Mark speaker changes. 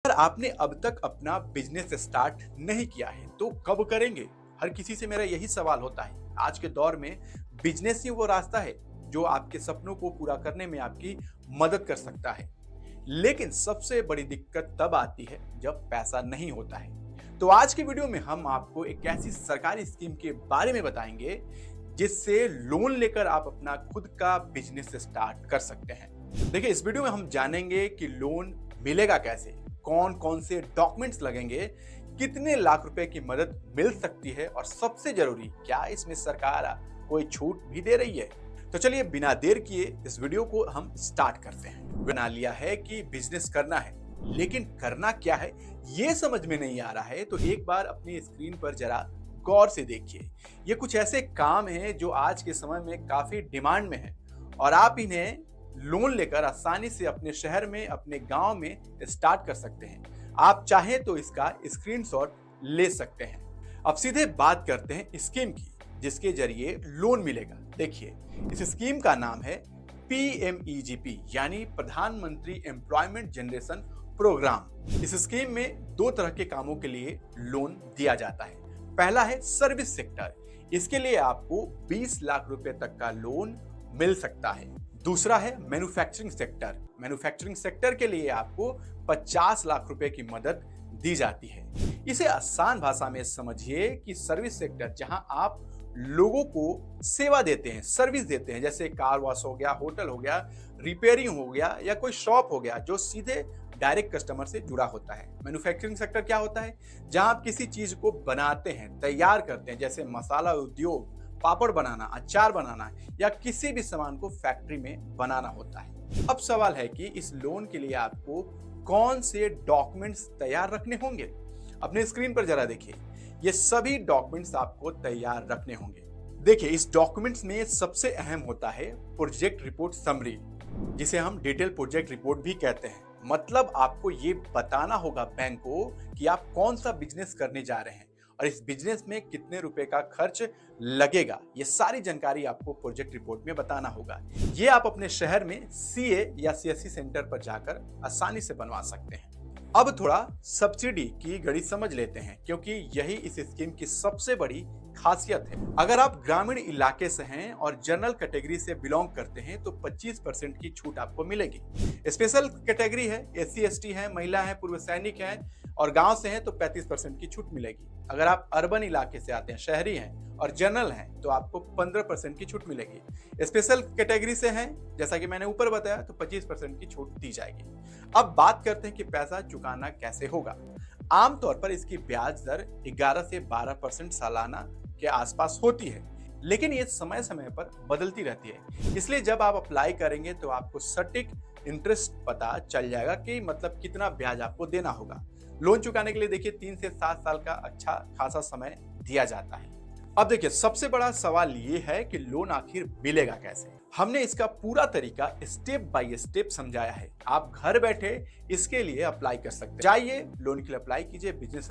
Speaker 1: अगर आपने अब तक अपना बिजनेस स्टार्ट नहीं किया है तो कब करेंगे? हर किसी से मेरा यही सवाल होता है। आज के दौर में बिजनेस ही वो रास्ता है जो आपके सपनों को पूरा करने में आपकी मदद कर सकता है। लेकिन सबसे बड़ी दिक्कत तब आती है जब पैसा नहीं होता है। तो आज की वीडियो में हम आपको एक ऐसी सरकारी स्कीम के बारे में बताएंगे जिससे लोन लेकर आप अपना खुद का बिजनेस स्टार्ट कर सकते हैं। देखिए, इस वीडियो में हम जानेंगे कि लोन मिलेगा कैसे, कौन कौन से डॉक्यूमेंट्स लगेंगे, कितने लाख रुपए की मदद मिल सकती है और सबसे जरूरी क्या इसमें सरकार कोई छूट भी दे रही है। तो चलिए बिना देर किए इस वीडियो को हम स्टार्ट करते हैं। बना लिया है कि बिजनेस करना है, लेकिन करना क्या है ये समझ में नहीं आ रहा है तो एक बार अपनी स्क्रीन पर जरा गौर से देखिए। ये कुछ ऐसे काम हैं जो आज के समय में काफी डिमांड में है और आप इन्हें लोन लेकर आसानी से अपने शहर में, अपने गांव में स्टार्ट कर सकते हैं। आप चाहें तो इसका स्क्रीनशॉट ले सकते हैं। अब सीधे बात करते हैं स्कीम की जिसके जरिए लोन मिलेगा। देखिए, इस स्कीम का नाम है PMEGP यानी प्रधानमंत्री एम्प्लॉयमेंट जनरेशन प्रोग्राम। इस स्कीम में दो तरह के कामों के लिए लोन दिया जाता है। पहला है सर्विस सेक्टर, इसके लिए आपको 20 लाख रुपए तक का लोन मिल सकता है। दूसरा है मैन्युफैक्चरिंग सेक्टर। मैन्युफैक्चरिंग सेक्टर के लिए आपको 50 लाख रुपए की मदद दी जाती है। इसे आसान भाषा में समझिए कि सर्विस सेक्टर जहां आप लोगों को सेवा देते हैं, सर्विस देते हैं, जैसे कार वॉश हो गया, होटल हो गया, रिपेयरिंग हो गया या कोई शॉप हो गया जो सीधे डायरेक्ट कस्टमर से जुड़ा होता है। मैन्युफैक्चरिंग सेक्टर क्या होता है? जहां आप किसी चीज को बनाते हैं, तैयार करते हैं, जैसे मसाला उद्योग, पापड़ बनाना, अचार बनाना या किसी भी सामान को फैक्ट्री में बनाना होता है। अब सवाल है कि इस लोन के लिए आपको कौन से डॉक्यूमेंट्स तैयार रखने होंगे। अपने स्क्रीन पर जरा देखिए, ये सभी डॉक्यूमेंट्स आपको तैयार रखने होंगे। देखिए, इस डॉक्यूमेंट्स में सबसे अहम होता है प्रोजेक्ट रिपोर्ट समरी, जिसे हम डिटेल प्रोजेक्ट रिपोर्ट भी कहते हैं। मतलब आपको ये बताना होगा बैंक को कि आप कौन सा बिजनेस करने जा रहे हैं और इस बिजनेस में कितने रुपए का खर्च लगेगा। ये सारी जानकारी आपको प्रोजेक्ट रिपोर्ट में बताना होगा। ये आप अपने शहर में CA या CSC सेंटर पर जाकर आसानी से बनवा सकते हैं। अब थोड़ा सब्सिडी की गणित समझ लेते हैं, क्योंकि यही इस स्कीम की सबसे बड़ी खासियत है। अगर आप ग्रामीण इलाके से हैं और जनरल कैटेगरी से बिलोंग करते हैं तो 25% की छूट आपको मिलेगी। स्पेशल कैटेगरी है, SC ST है, महिला है, पूर्व सैनिक है और गांव से हैं तो 35% की छूट मिलेगी। अगर आप अर्बन इलाके से आते हैं, शहरी हैं और जनरल हैं तो आपको 15% की छूट मिलेगी। स्पेशल कैटेगरी से हैं, जैसा कि मैंने ऊपर बताया, तो 25% की छूट दी जाएगी। अब बात करते हैं कि पैसा चुकाना कैसे होगा। आमतौर पर इसकी ब्याज दर 11 से 12% सालाना के आसपास होती है, लेकिन ये समय समय पर बदलती रहती है। इसलिए जब आप अप्लाई करेंगे तो आपको सटीक इंटरेस्ट पता चल जाएगा कि मतलब कितना ब्याज आपको देना होगा। लोन चुकाने के लिए देखिए 3 से 7 साल का अच्छा खासा समय दिया जाता है। अब देखिए, सबसे बड़ा सवाल ये है कि लोन आखिर मिलेगा कैसे। हमने इसका पूरा तरीका स्टेप बाय स्टेप समझाया है। आप घर बैठे इसके लिए अप्लाई कर सकते हैं। जाइए, लोन के लिए अप्लाई कीजिए, बिजनेस